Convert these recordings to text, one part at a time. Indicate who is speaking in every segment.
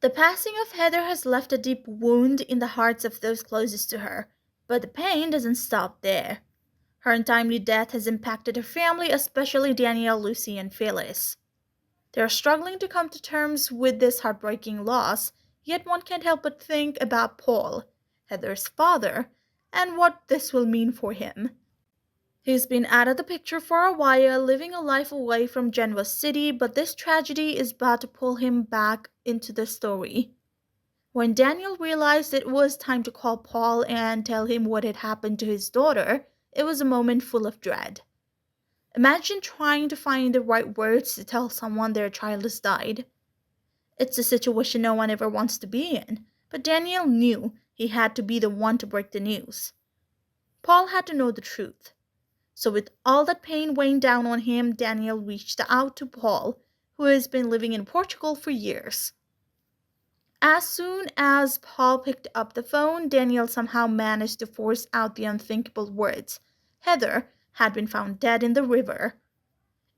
Speaker 1: The passing of Heather has left a deep wound in the hearts of those closest to her, but the pain doesn't stop there. Her untimely death has impacted her family, especially Danielle, Lucy, and Phyllis. They are struggling to come to terms with this heartbreaking loss, yet one can't help but think about Paul, Heather's father, and what this will mean for him. He's been out of the picture for a while, living a life away from Genoa City, but this tragedy is about to pull him back into the story. When Daniel realized it was time to call Paul and tell him what had happened to his daughter, it was a moment full of dread. Imagine trying to find the right words to tell someone their child has died. It's a situation no one ever wants to be in, but Daniel knew he had to be the one to break the news. Paul had to know the truth. So with all that pain weighing down on him, Daniel reached out to Paul, who has been living in Portugal for years. As soon as Paul picked up the phone, Daniel somehow managed to force out the unthinkable words. Heather had been found dead in the river.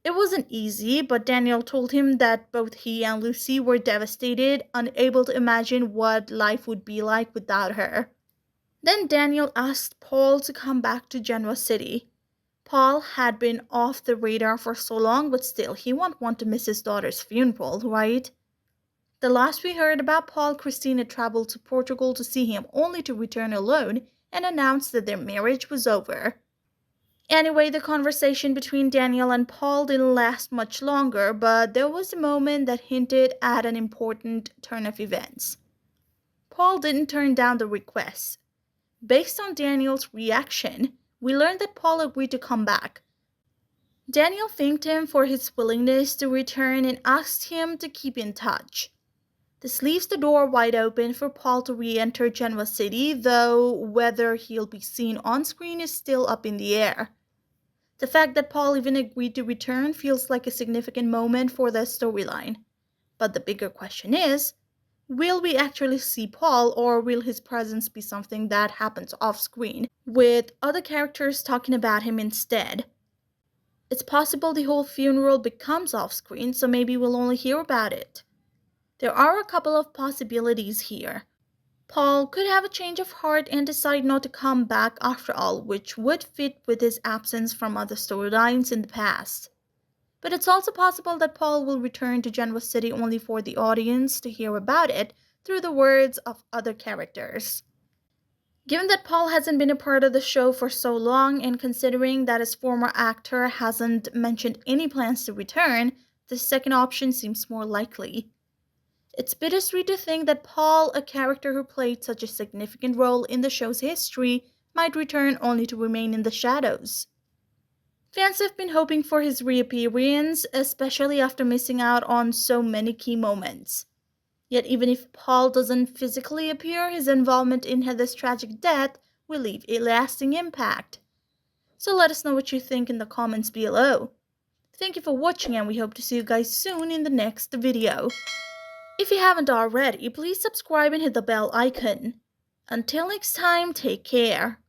Speaker 1: It wasn't easy, but Daniel told him that both he and Lucy were devastated, unable to imagine what life would be like without her. Then Daniel asked Paul to come back to Genoa City. Paul had been off the radar for so long, but still, he won't want to miss his daughter's funeral, right? The last we heard about Paul, Christina traveled to Portugal to see him, only to return alone and announce that their marriage was over. Anyway, the conversation between Daniel and Paul didn't last much longer, but there was a moment that hinted at an important turn of events. Paul didn't turn down the request. Based on Daniel's reaction, we learned that Paul agreed to come back. Daniel thanked him for his willingness to return and asked him to keep in touch. This leaves the door wide open for Paul to re-enter Genoa City, though whether he'll be seen on screen is still up in the air. The fact that Paul even agreed to return feels like a significant moment for the storyline. But the bigger question is, will we actually see Paul, or will his presence be something that happens off-screen, with other characters talking about him instead? It's possible the whole funeral becomes off-screen, so maybe we'll only hear about it. There are a couple of possibilities here. Paul could have a change of heart and decide not to come back after all, which would fit with his absence from other storylines in the past. But it's also possible that Paul will return to Genoa City only for the audience to hear about it through the words of other characters. Given that Paul hasn't been a part of the show for so long, and considering that his former actor hasn't mentioned any plans to return, the second option seems more likely. It's bittersweet to think that Paul, a character who played such a significant role in the show's history, might return only to remain in the shadows. Fans have been hoping for his reappearance, especially after missing out on so many key moments. Yet even if Paul doesn't physically appear, his involvement in Heather's tragic death will leave a lasting impact. So let us know what you think in the comments below. Thank you for watching, and we hope to see you guys soon in the next video. If you haven't already, please subscribe and hit the bell icon. Until next time, take care.